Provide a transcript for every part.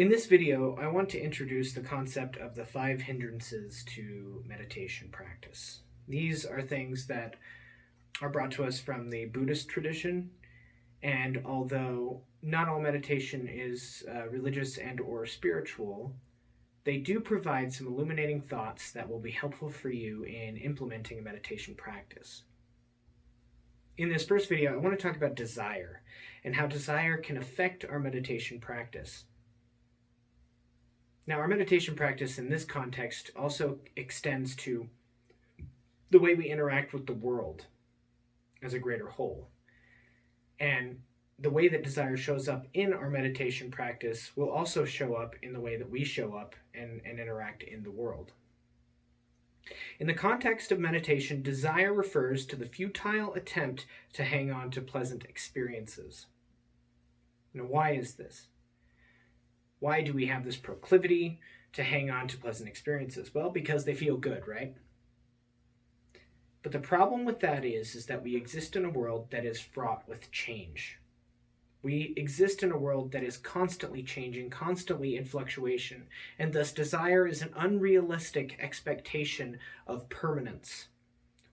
In this video, I want to introduce the concept of the 5 hindrances to meditation practice. These are things that are brought to us from the Buddhist tradition, and although not all meditation is religious and or spiritual, they do provide some illuminating thoughts that will be helpful for you in implementing a meditation practice. In this first video, I want to talk about desire and how desire can affect our meditation practice. Now, our meditation practice in this context also extends to the way we interact with the world as a greater whole. And the way that desire shows up in our meditation practice will also show up in the way that we show up and interact in the world. In the context of meditation, desire refers to the futile attempt to hang on to pleasant experiences. Now, why is this? Why do we have this proclivity to hang on to pleasant experiences? Well, because they feel good, right? But the problem with that is that we exist in a world that is fraught with change. We exist in a world that is constantly changing, constantly in fluctuation, and thus desire is an unrealistic expectation of permanence.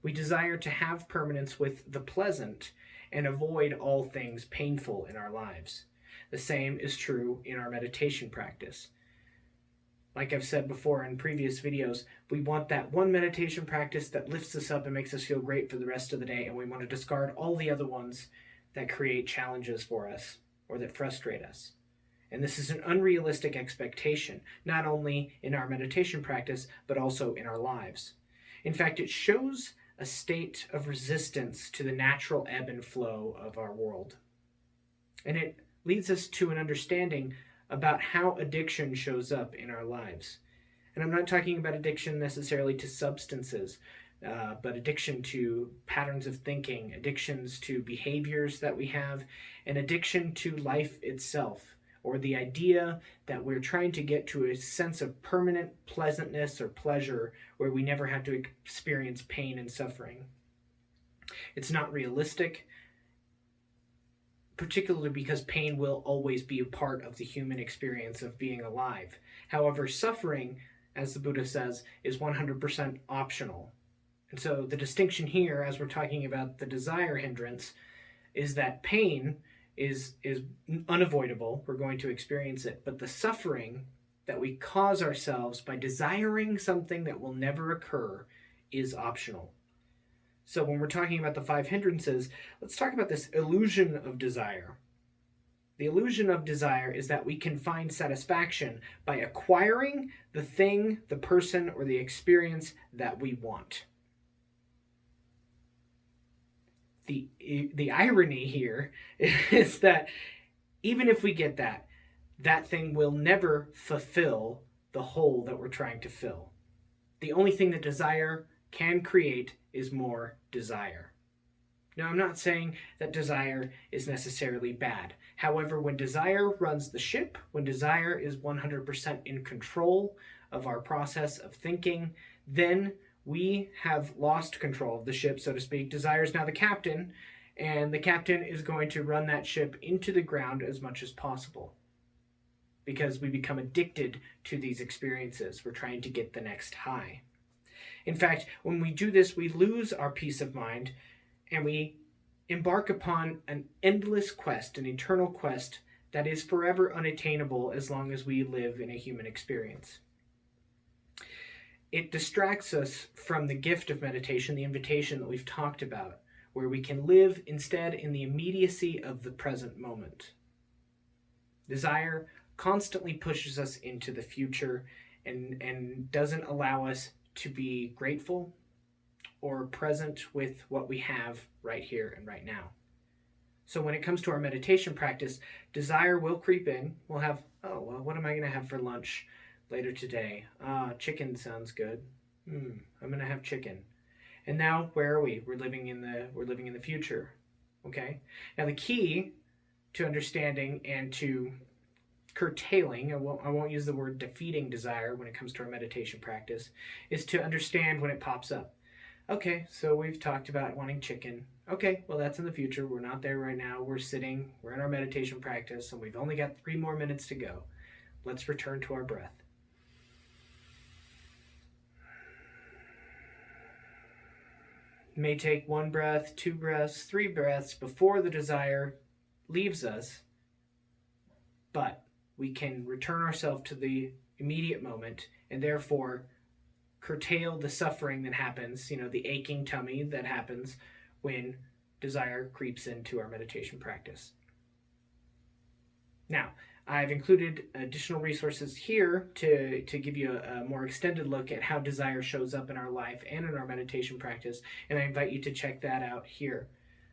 We desire to have permanence with the pleasant and avoid all things painful in our lives. The same is true in our meditation practice. Like I've said before in previous videos, we want that one meditation practice that lifts us up and makes us feel great for the rest of the day, and we want to discard all the other ones that create challenges for us or that frustrate us. And this is an unrealistic expectation, not only in our meditation practice, but also in our lives. In fact, it shows a state of resistance to the natural ebb and flow of our world. And it leads us to an understanding about how addiction shows up in our lives. And I'm not talking about addiction necessarily to substances, but addiction to patterns of thinking, addictions to behaviors that we have, and addiction to life itself, or the idea that we're trying to get to a sense of permanent pleasantness or pleasure where we never have to experience pain and suffering. It's not realistic, particularly because pain will always be a part of the human experience of being alive. However, suffering, as the Buddha says, is 100% optional. And so the distinction here, as we're talking about the desire hindrance, is that pain is unavoidable. We're going to experience it. But the suffering that we cause ourselves by desiring something that will never occur is optional. So when we're talking about the 5 hindrances, let's talk about this illusion of desire. The illusion of desire is that we can find satisfaction by acquiring the thing, the person, or the experience that we want. The irony here is that even if we get that thing will never fulfill the hole that we're trying to fill. The only thing that desire can create is more desire. Now, I'm not saying that desire is necessarily bad. However, when desire runs the ship, when desire is 100% in control of our process of thinking, then we have lost control of the ship, so to speak. Desire is now the captain, and the captain is going to run that ship into the ground as much as possible because we become addicted to these experiences. We're trying to get the next high. In fact, when we do this, we lose our peace of mind and we embark upon an endless quest, an eternal quest that is forever unattainable as long as we live in a human experience. It distracts us from the gift of meditation, the invitation that we've talked about, where we can live instead in the immediacy of the present moment. Desire constantly pushes us into the future and doesn't allow us to be grateful or present with what we have right here and right now. So when it comes to our meditation practice, desire will creep in. We'll have, oh, well, what am I going to have for lunch later today? Chicken sounds good. I'm going to have chicken. And now, where are we? We're living in the future. Okay? Now the key to understanding and to curtailing, I won't use the word defeating desire when it comes to our meditation practice, is to understand when it pops up. Okay, so we've talked about wanting chicken. Okay, well, that's in the future. We're not there right now. We're in our meditation practice, and we've only got 3 more minutes to go. let's return to our breath. It may take 1 breath, 2 breaths, 3 breaths before the desire leaves us, but we can return ourselves to the immediate moment and therefore curtail the suffering that happens, the aching tummy that happens when desire creeps into our meditation practice. Now, I've included additional resources here to give you a more extended look at how desire shows up in our life and in our meditation practice, and I invite you to check that out here.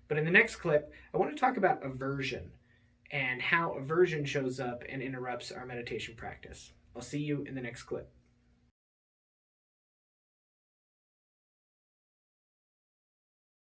But in the next clip, I want to talk about aversion and how aversion shows up and interrupts our meditation practice. I'll see you in the next clip.